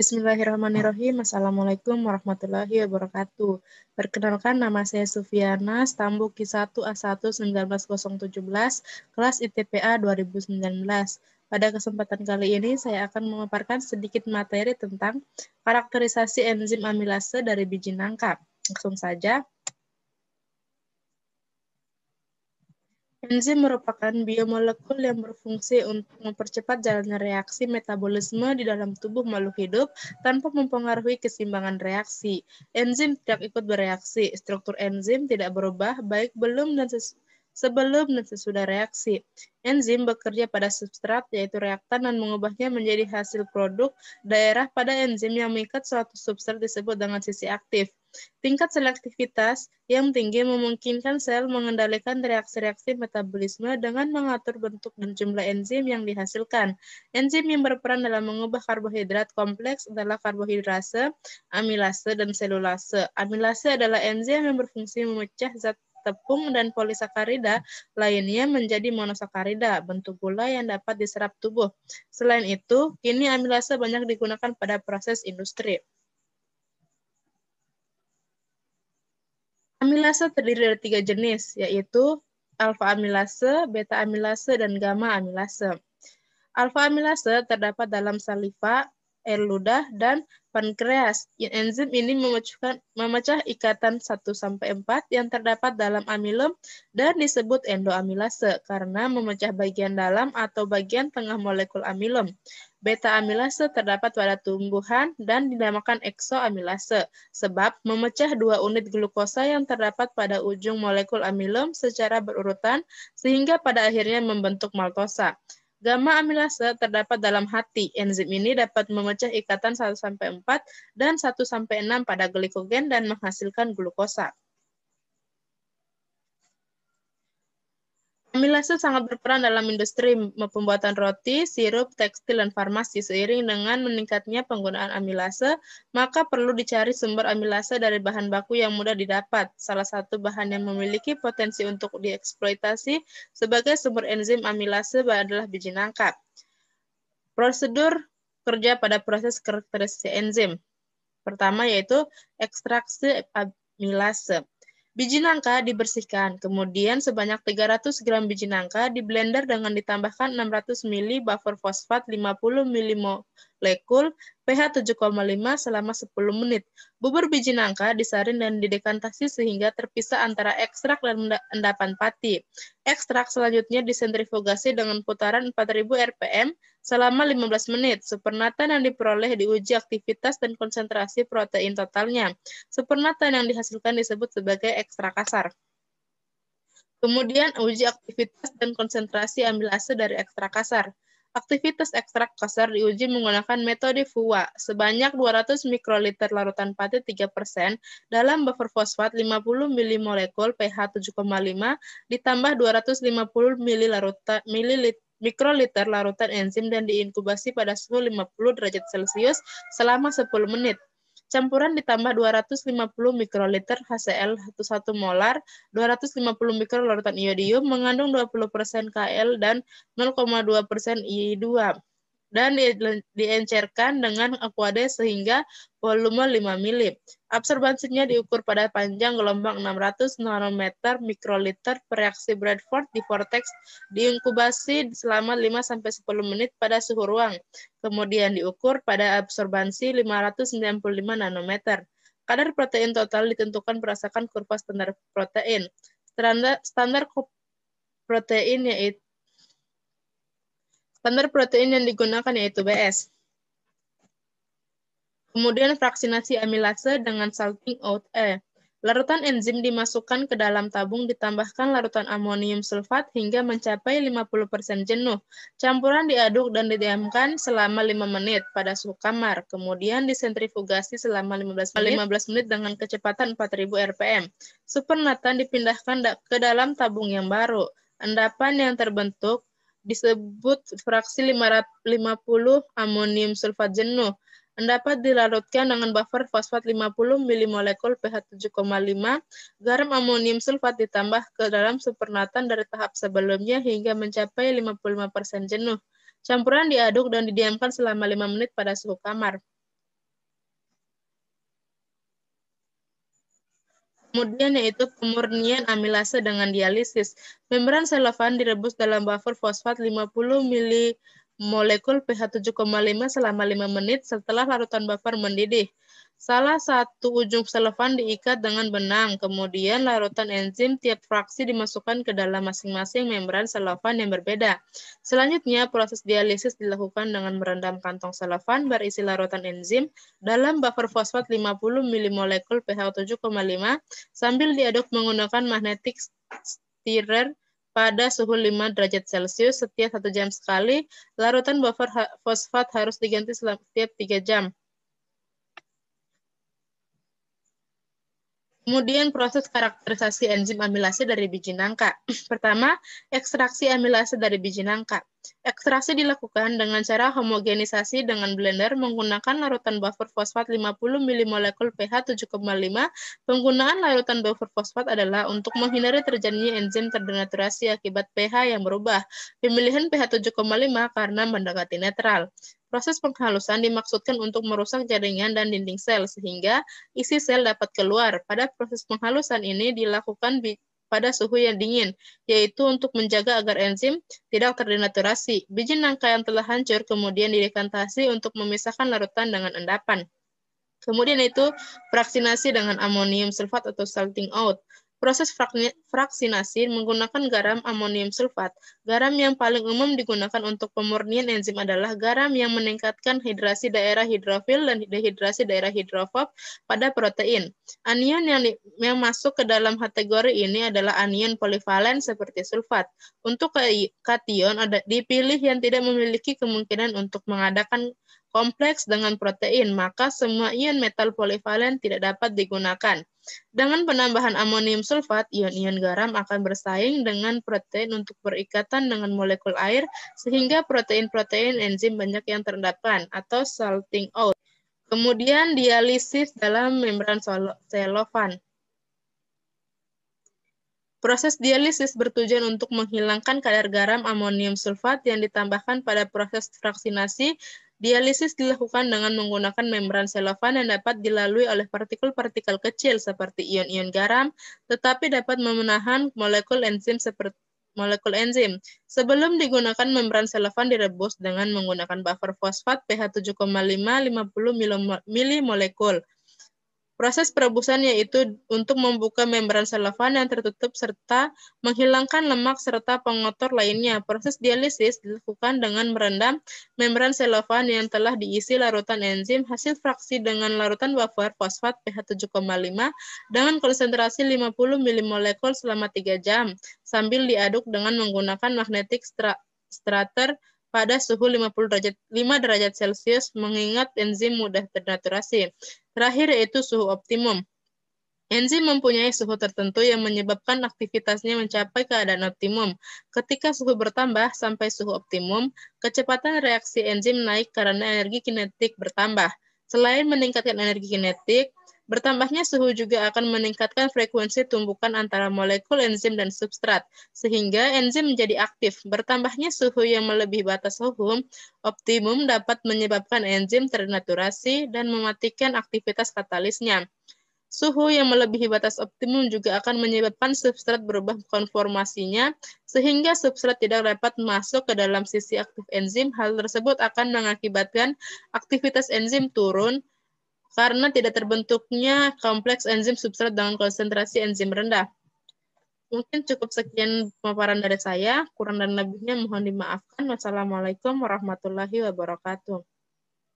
Bismillahirrahmanirrahim. Assalamualaikum warahmatullahi wabarakatuh. Perkenalkan, nama saya Sufiana, Stambuk Q1A1-19017, kelas ITPA 2019. Pada kesempatan kali ini, saya akan memaparkan sedikit materi tentang karakterisasi enzim amilase dari biji nangka. Langsung saja. Enzim merupakan biomolekul yang berfungsi untuk mempercepat jalannya reaksi metabolisme di dalam tubuh makhluk hidup tanpa mempengaruhi keseimbangan reaksi. Enzim tidak ikut bereaksi. Struktur enzim tidak berubah baik sebelum dan sesudah reaksi. Enzim bekerja pada substrat, yaitu reaktan, dan mengubahnya menjadi hasil produk. Daerah pada enzim yang mengikat suatu substrat disebut dengan sisi aktif. Tingkat selektivitas yang tinggi memungkinkan sel mengendalikan reaksi-reaksi metabolisme dengan mengatur bentuk dan jumlah enzim yang dihasilkan. Enzim yang berperan dalam mengubah karbohidrat kompleks adalah karbohidrase, amilase, dan selulase. Amilase adalah enzim yang berfungsi memecah zat tepung dan polisakarida lainnya menjadi monosakarida, bentuk gula yang dapat diserap tubuh. Selain itu, kini amilase banyak digunakan pada proses industri. Amilase terdiri dari 3 jenis, yaitu alfa amilase, beta amilase, dan gamma amilase. Alfa amilase terdapat dalam saliva, air ludah, dan pankreas. Enzim ini memecah ikatan 1-4 yang terdapat dalam amilum dan disebut endoamilase karena memecah bagian dalam atau bagian tengah molekul amilum. Beta amilase terdapat pada tumbuhan dan dinamakan eksoamilase sebab memecah 2 unit glukosa yang terdapat pada ujung molekul amilum secara berurutan sehingga pada akhirnya membentuk maltosa. Gamma amilase terdapat dalam hati. Enzim ini dapat memecah ikatan 1-4 dan 1-6 pada glikogen dan menghasilkan glukosa. Amilase sangat berperan dalam industri pembuatan roti, sirup, tekstil, dan farmasi. Seiring dengan meningkatnya penggunaan amilase, maka perlu dicari sumber amilase dari bahan baku yang mudah didapat. Salah satu bahan yang memiliki potensi untuk dieksploitasi sebagai sumber enzim amilase adalah biji nangka. Prosedur kerja pada proses karakterisasi enzim. Pertama yaitu ekstraksi amilase. Biji nangka dibersihkan, kemudian sebanyak 300 gram biji nangka diblender dengan ditambahkan 600 ml buffer fosfat 50 mmol pH 7,5 selama 10 menit. Bubur biji nangka disaring dan didekantasi sehingga terpisah antara ekstrak dan endapan pati. Ekstrak selanjutnya disentrifugasi dengan putaran 4000 rpm selama 15 menit. Supernatan yang diperoleh diuji aktivitas dan konsentrasi protein totalnya. Supernatan yang dihasilkan disebut sebagai ekstrak kasar. Kemudian uji aktivitas dan konsentrasi amilase dari ekstrak kasar. Aktivitas ekstrak kasar diuji menggunakan metode FUA. Sebanyak 200 mikroliter larutan pati 3% dalam buffer fosfat 50 mmol pH 7,5 ditambah 250 mikroliter larutan enzim dan diinkubasi pada suhu 50 derajat Celcius selama 10 menit. Campuran ditambah 250 mikroliter HCl 1 molar, 250 mikro larutan iodium mengandung 20% Kl dan 0,2% I2 dan diencerkan dengan aquade sehingga volume 5 mili. Absorbansinya diukur pada panjang gelombang 600 nanometer mikroliter per reaksi Bradford di vortex diinkubasi selama 5-10 menit pada suhu ruang. Kemudian diukur pada absorbansi 595 nanometer. Kadar protein total ditentukan berdasarkan kurva standar protein. Standar protein yang digunakan yaitu BS. Kemudian fraksinasi amilase dengan salting out. Larutan enzim dimasukkan ke dalam tabung ditambahkan larutan amonium sulfat hingga mencapai 50% jenuh. Campuran diaduk dan didiamkan selama 5 menit pada suhu kamar. Kemudian disentrifugasi selama 15 menit dengan kecepatan 4000 rpm. Supernatan dipindahkan ke dalam tabung yang baru. Endapan yang terbentuk disebut fraksi 50 amonium sulfat jenuh. Dapat dilarutkan dengan buffer fosfat 50 mmol pH 7,5, garam amonium sulfat ditambah ke dalam supernatan dari tahap sebelumnya hingga mencapai 55% jenuh. Campuran diaduk dan didiamkan selama 5 menit pada suhu kamar. Kemudian yaitu pemurnian amilase dengan dialisis. Membran selofan direbus dalam buffer fosfat 50 milimolekul pH 7,5 selama 5 menit setelah larutan buffer mendidih. Salah satu ujung selofan diikat dengan benang, kemudian larutan enzim tiap fraksi dimasukkan ke dalam masing-masing membran selofan yang berbeda. Selanjutnya, proses dialisis dilakukan dengan merendam kantong selofan berisi larutan enzim dalam buffer fosfat 50 milimolekul pH 7,5 sambil diaduk menggunakan magnetic stirrer pada suhu 5 derajat Celcius setiap 1 jam sekali. Larutan buffer fosfat harus diganti setiap 3 jam. Kemudian proses karakterisasi enzim amilase dari biji nangka. Pertama, ekstraksi amilase dari biji nangka. Ekstraksi dilakukan dengan cara homogenisasi dengan blender menggunakan larutan buffer fosfat 50 milimolekul pH 7,5. Penggunaan larutan buffer fosfat adalah untuk menghindari terjadinya enzim terdenaturasi akibat pH yang berubah. Pemilihan pH 7,5 karena mendekati netral. Proses penghalusan dimaksudkan untuk merusak jaringan dan dinding sel sehingga isi sel dapat keluar. Pada proses penghalusan ini dilakukan pada suhu yang dingin, yaitu untuk menjaga agar enzim tidak terdenaturasi. Biji nangka yang telah hancur kemudian didekantasi untuk memisahkan larutan dengan endapan. Kemudian itu fraksinasi dengan amonium sulfat atau salting out. Proses fraksinasi menggunakan garam amonium sulfat. Garam yang paling umum digunakan untuk pemurnian enzim adalah garam yang meningkatkan hidrasi daerah hidrofil dan dehidrasi daerah hidrofob pada protein. Anion yang masuk ke dalam kategori ini adalah anion polivalen seperti sulfat. Untuk kation dipilih yang tidak memiliki kemungkinan untuk mengadakan kompleks dengan protein, maka semua ion metal polivalen tidak dapat digunakan. Dengan penambahan amonium sulfat, ion-ion garam akan bersaing dengan protein untuk berikatan dengan molekul air, sehingga protein-protein enzim banyak yang terendapkan, atau salting out. Kemudian dialisis dalam membran selofan. Proses dialisis bertujuan untuk menghilangkan kadar garam amonium sulfat yang ditambahkan pada proses fraksinasi. Dialisis dilakukan dengan menggunakan membran selofan yang dapat dilalui oleh partikel-partikel kecil seperti ion-ion garam, tetapi dapat menahan molekul enzim seperti molekul enzim. Sebelum digunakan membran selofan direbus dengan menggunakan buffer fosfat pH 7,5 50 milimolekul. Proses perebusan yaitu untuk membuka membran selofan yang tertutup serta menghilangkan lemak serta pengotor lainnya. Proses dialisis dilakukan dengan merendam membran selofan yang telah diisi larutan enzim hasil fraksi dengan larutan buffer fosfat pH 7,5 dengan konsentrasi 50 milimolekul selama 3 jam sambil diaduk dengan menggunakan magnetic stirrer pada suhu 5 derajat Celcius mengingat enzim mudah ternaturasi. Terakhir yaitu suhu optimum. Enzim mempunyai suhu tertentu yang menyebabkan aktivitasnya mencapai keadaan optimum. Ketika suhu bertambah sampai suhu optimum, kecepatan reaksi enzim naik karena energi kinetik bertambah. Selain meningkatkan energi kinetik, bertambahnya suhu juga akan meningkatkan frekuensi tumbukan antara molekul enzim dan substrat, sehingga enzim menjadi aktif. Bertambahnya suhu yang melebihi batas suhu optimum dapat menyebabkan enzim ternaturasi dan mematikan aktivitas katalisnya. Suhu yang melebihi batas optimum juga akan menyebabkan substrat berubah konformasinya, sehingga substrat tidak dapat masuk ke dalam sisi aktif enzim. Hal tersebut akan mengakibatkan aktivitas enzim turun, karena tidak terbentuknya kompleks enzim substrat dengan konsentrasi enzim rendah. Mungkin cukup sekian pemaparan dari saya. Kurang dan lebihnya mohon dimaafkan. Wassalamualaikum warahmatullahi wabarakatuh.